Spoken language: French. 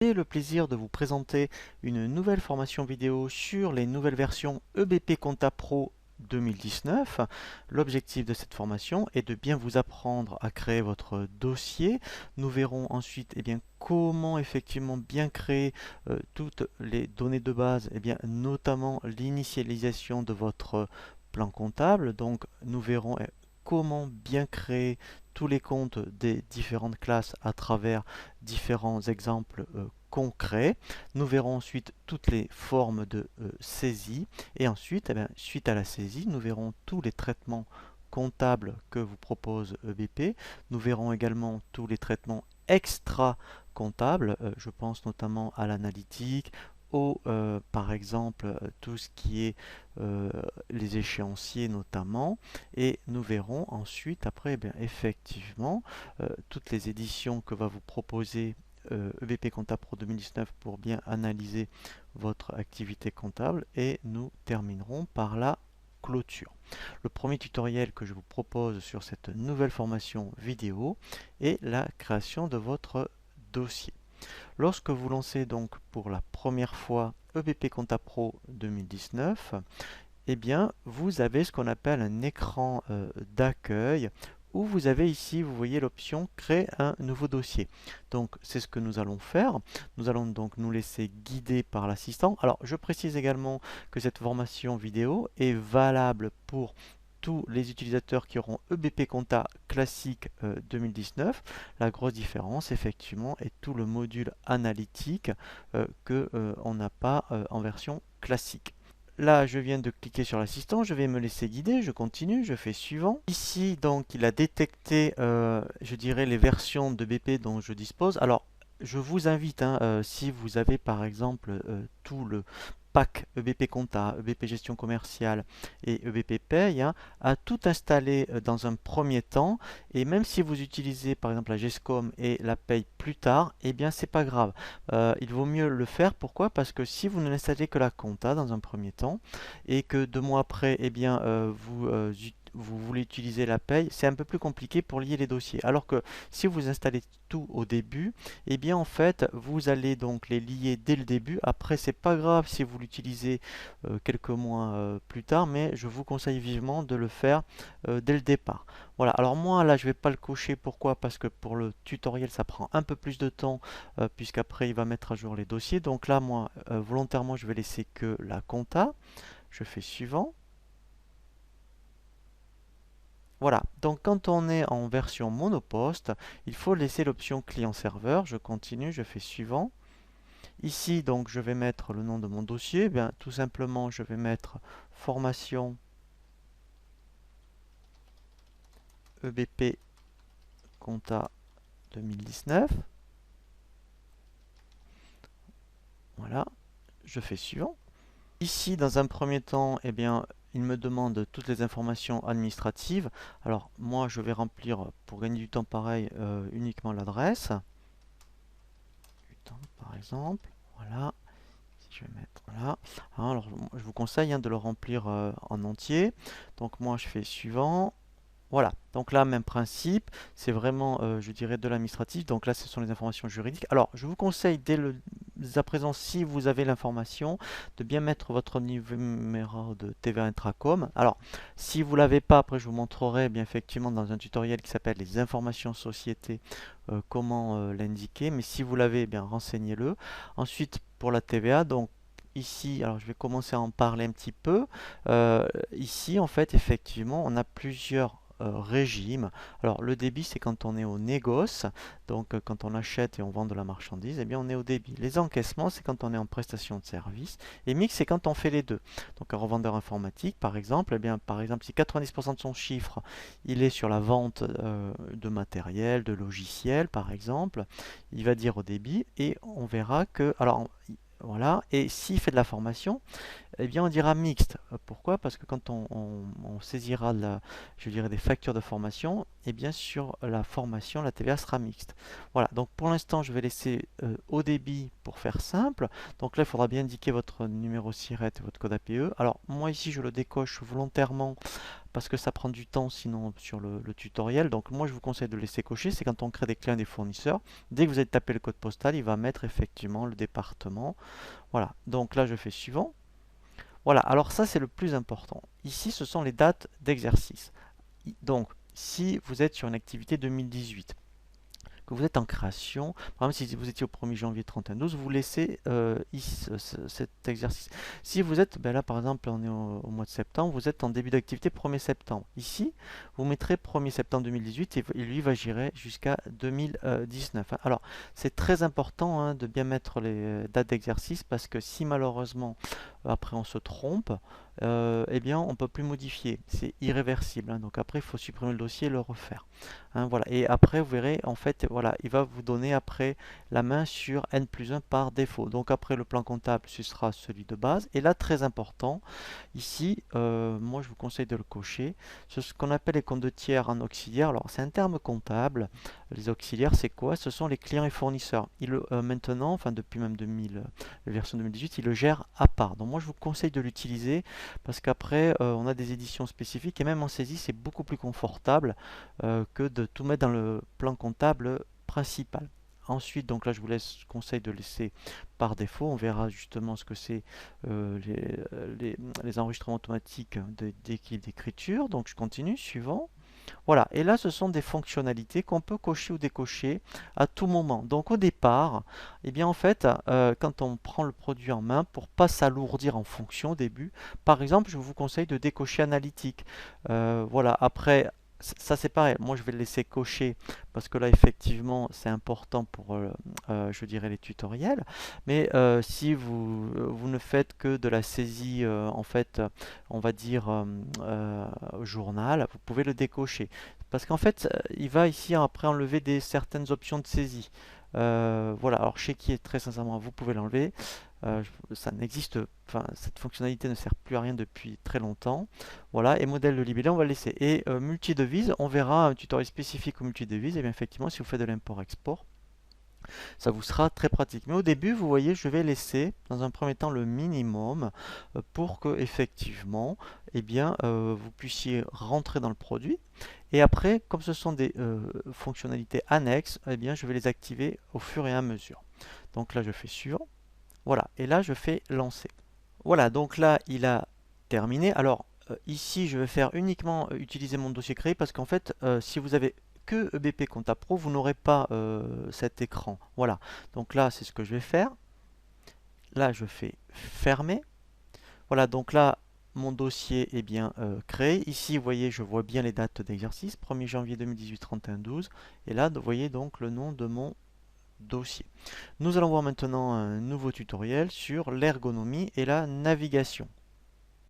J'ai le plaisir de vous présenter une nouvelle formation vidéo sur les nouvelles versions EBP Compta Pro 2019. L'objectif de cette formation est de bien vous apprendre à créer votre dossier. Nous verrons ensuite comment effectivement bien créer toutes les données de base, notamment l'initialisation de votre plan comptable. Donc nous verrons comment bien créer tous les comptes des différentes classes à travers différents exemples concrets. Nous verrons ensuite toutes les formes de saisie et ensuite, suite à la saisie, nous verrons tous les traitements comptables que vous propose EBP. Nous verrons également tous les traitements extra comptables, je pense notamment à l'analytique, par exemple tout ce qui est les échéanciers notamment, et nous verrons ensuite après effectivement toutes les éditions que va vous proposer EBP Compta Pro 2019 pour bien analyser votre activité comptable, et nous terminerons par la clôture. Le premier tutoriel que je vous propose sur cette nouvelle formation vidéo est la création de votre dossier. Lorsque vous lancez donc pour la première fois EBP Compta Pro 2019, vous avez ce qu'on appelle un écran d'accueil où vous avez ici, vous voyez l'option créer un nouveau dossier. Donc c'est ce que nous allons faire. Nous allons donc nous laisser guider par l'assistant. Alors je précise également que cette formation vidéo est valable pour tous les utilisateurs qui auront EBP Compta classique 2019. La grosse différence effectivement est tout le module analytique que on n'a pas en version classique. Là, je viens de cliquer sur l'assistant, je vais me laisser guider, je continue, je fais suivant. Ici, donc, il a détecté, je dirais, les versions de BP dont je dispose. Alors, je vous invite, si vous avez par exemple tout le pack EBP Compta, EBP Gestion Commerciale et EBP Paye, à tout installer dans un premier temps. Et même si vous utilisez par exemple la GESCOM et la Paye plus tard, c'est pas grave. Il vaut mieux le faire. Pourquoi? Parce que si vous ne l'installez que la compta dans un premier temps et que 2 mois après, vous voulez utiliser la paye, c'est un peu plus compliqué pour lier les dossiers. Alors que si vous installez tout au début, en fait, vous allez donc les lier dès le début. Après, c'est pas grave si vous l'utilisez quelques mois plus tard, mais je vous conseille vivement de le faire dès le départ. Voilà, alors moi là je vais pas le cocher, pourquoi? Parce que pour le tutoriel ça prend un peu plus de temps puisqu'après il va mettre à jour les dossiers. Donc là moi volontairement je vais laisser que la compta. Je fais suivant. Voilà, donc quand on est en version monoposte, il faut laisser l'option client-serveur. Je continue, je fais suivant. Ici donc je vais mettre le nom de mon dossier. Tout simplement je vais mettre formation EBP Compta 2019. Voilà, je fais suivant. Ici, dans un premier temps, il me demande toutes les informations administratives. Alors, moi, je vais remplir, pour gagner du temps pareil, uniquement l'adresse. Par exemple, voilà. Je vais mettre là. Alors, je vous conseille de le remplir en entier. Donc, moi, je fais suivant. Voilà, donc là, même principe, c'est vraiment, je dirais, de l'administratif. Donc là, ce sont les informations juridiques. Alors, je vous conseille dès à présent, si vous avez l'information, de bien mettre votre numéro de TVA Intracom. Alors, si vous ne l'avez pas, après je vous montrerai bien effectivement dans un tutoriel qui s'appelle les informations société, comment l'indiquer. Mais si vous l'avez, renseignez-le. Ensuite, pour la TVA, donc ici, alors je vais commencer à en parler un petit peu. Ici, en fait, effectivement, on a plusieurs régimes. Alors, le débit, c'est quand on est au négoce, donc quand on achète et on vend de la marchandise, on est au débit. Les encaissements, c'est quand on est en prestation de service. Et mix, c'est quand on fait les deux. Donc, un revendeur informatique, par exemple, si 90% de son chiffre, il est sur la vente de matériel, de logiciel, par exemple, il va dire au débit, et on verra que, alors, voilà, et s'il fait de la formation, on dira mixte. Pourquoi? Parce que quand on saisira je dirais des factures de formation, sur la formation, la TVA sera mixte. Voilà, donc pour l'instant, je vais laisser au débit pour faire simple. Donc là, il faudra bien indiquer votre numéro SIRET et votre code APE. Alors, moi ici, je le décoche volontairement parce que ça prend du temps sinon sur le tutoriel. Donc moi je vous conseille de laisser cocher, c'est quand on crée des clients et des fournisseurs. Dès que vous avez tapé le code postal, il va mettre effectivement le département. Voilà, donc là je fais suivant. Voilà, alors ça c'est le plus important. Ici ce sont les dates d'exercice. Donc si vous êtes sur une activité 2018, que vous êtes en création, par exemple si vous étiez au 1er janvier 31/12, vous laissez ici, cet exercice. Si vous êtes, ben là par exemple on est au mois de septembre, vous êtes en début d'activité 1er septembre. Ici, vous mettrez 1er septembre 2018 et lui va gérer jusqu'à 2019. Alors c'est très important de bien mettre les dates d'exercice parce que si malheureusement après on se trompe, eh bien on ne peut plus modifier, c'est irréversible. Donc après il faut supprimer le dossier et le refaire. Voilà. Et après, vous verrez, en fait, voilà, il va vous donner après la main sur N+1 par défaut. Donc après, le plan comptable, ce sera celui de base. Et là, très important, ici, moi, je vous conseille de le cocher. Ce qu'on appelle les comptes de tiers en auxiliaire. Alors, c'est un terme comptable. Les auxiliaires, c'est quoi? Ce sont les clients et fournisseurs. Maintenant, enfin depuis même la version 2018, il le gère à part. Donc moi, je vous conseille de l'utiliser parce qu'après, on a des éditions spécifiques et même en saisie, c'est beaucoup plus confortable que de tout mettre dans le plan comptable principal. Ensuite, donc là, je vous conseille de laisser par défaut. On verra justement ce que c'est les enregistrements automatiques d'écriture. Donc, je continue, suivant. Voilà, et là, ce sont des fonctionnalités qu'on peut cocher ou décocher à tout moment. Donc, au départ, eh bien, en fait, quand on prend le produit en main, pour pas s'alourdir en fonction au début, par exemple, je vous conseille de décocher analytique. Voilà, après, ça c'est pareil, moi je vais le laisser cocher parce que là effectivement c'est important pour je dirais les tutoriels, mais si vous ne faites que de la saisie en fait on va dire journal, vous pouvez le décocher parce qu'en fait il va ici après enlever certaines options de saisie. Voilà, alors chez qui est très sincèrement vous pouvez l'enlever. Ça n'existe, enfin cette fonctionnalité ne sert plus à rien depuis très longtemps. Voilà, et modèle de libellé on va le laisser. Et multidevise, on verra un tutoriel spécifique au multidevise. Et bien effectivement, si vous faites de l'import-export, ça vous sera très pratique. Mais au début, vous voyez, je vais laisser dans un premier temps le minimum pour que effectivement, eh bien, vous puissiez rentrer dans le produit. Et après, comme ce sont des fonctionnalités annexes, eh bien, je vais les activer au fur et à mesure. Donc là, je fais sur. Voilà, et là je fais lancer. Voilà, donc là il a terminé. Alors ici je vais faire uniquement utiliser mon dossier créé parce qu'en fait si vous avez que EBP Compta Pro, vous n'aurez pas cet écran. Voilà, donc là c'est ce que je vais faire. Là je fais fermer. Voilà, donc là mon dossier est bien créé. Ici vous voyez, je vois bien les dates d'exercice, 1er janvier 2018, 31/12. Et là vous voyez donc le nom de mon dossier. Nous allons voir maintenant un nouveau tutoriel sur l'ergonomie et la navigation.